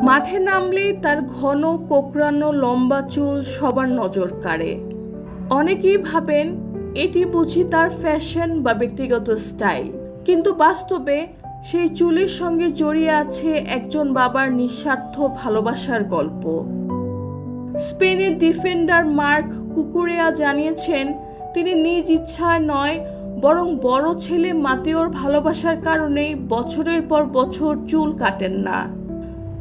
মাঠে নামলেই তার ঘন কোঁকড়ানো লম্বা চুল সবার নজর কাড়ে। অনেকেই ভাবেন এটি বুঝি তার ফ্যাশন বা ব্যক্তিগত স্টাইল, কিন্তু বাস্তবে সেই চুলের সঙ্গে জড়িয়ে আছে একজন বাবার নিঃস্বার্থ ভালোবাসার গল্প। স্পেনের ডিফেন্ডার মার্ক কুকুরেয়া জানিয়েছেন, তিনি নিজ ইচ্ছায় নয়, বরং বড় ছেলে মাতেওর ভালোবাসার কারণেই বছরের পর বছর চুল কাটেন না।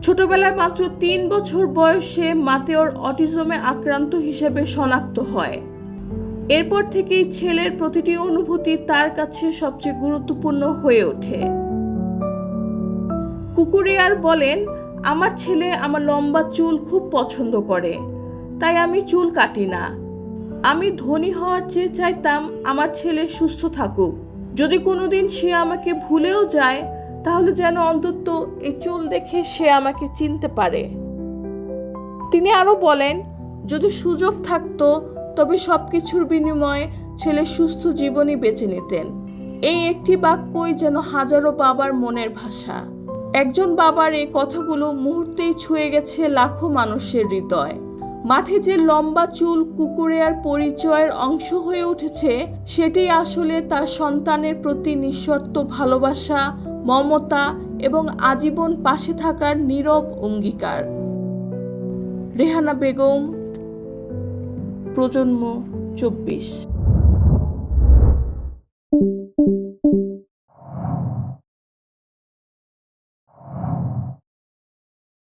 ছোটবেলায় মাত্র 3 বছর বয়সে মাতেওর অটিজমে আক্রান্ত হিসেবে শনাক্ত হয়। এরপর থেকেই ছেলের প্রতিটি অনুভূতি তার কাছে সবচেয়ে গুরুত্বপূর্ণ হয়ে ওঠে। কুকুরেয়ার বলেন, আমার ছেলে আমার লম্বা চুল খুব পছন্দ করে, তাই আমি চুল কাটি না। আমি ধনী হওয়ার চেয়ে চাইতাম আমার ছেলে সুস্থ থাকুক। যদি কোনোদিন সে আমাকে ভুলেও যায়, তাহলে যেন অন্তত এই চুল দেখে সে আমাকে চিনতে পারে। তিনি আরও বলেন, যদি সুযোগ থাকতো তবে সবকিছুর বিনিময়ে ছেলে সুস্থ জীবনই বেছে নিতেন। এই একটি বাক্যই যেন হাজারো বাবার মনের ভাষা। একজন বাবার এই কথাগুলো মুহূর্তেই ছুঁয়ে গেছে লাখো মানুষের হৃদয়। মাঠে যে লম্বা চুল কুকুরেয়ার পরিচয়ের অংশ হয়ে উঠেছে, সেটাই আসলে তার সন্তানের প্রতি নিঃশর্ত ভালোবাসা, মমতা এবং আজীবন পাশে থাকার নীরব অঙ্গীকার। রেহানা বেগম, প্রজন্ম 24।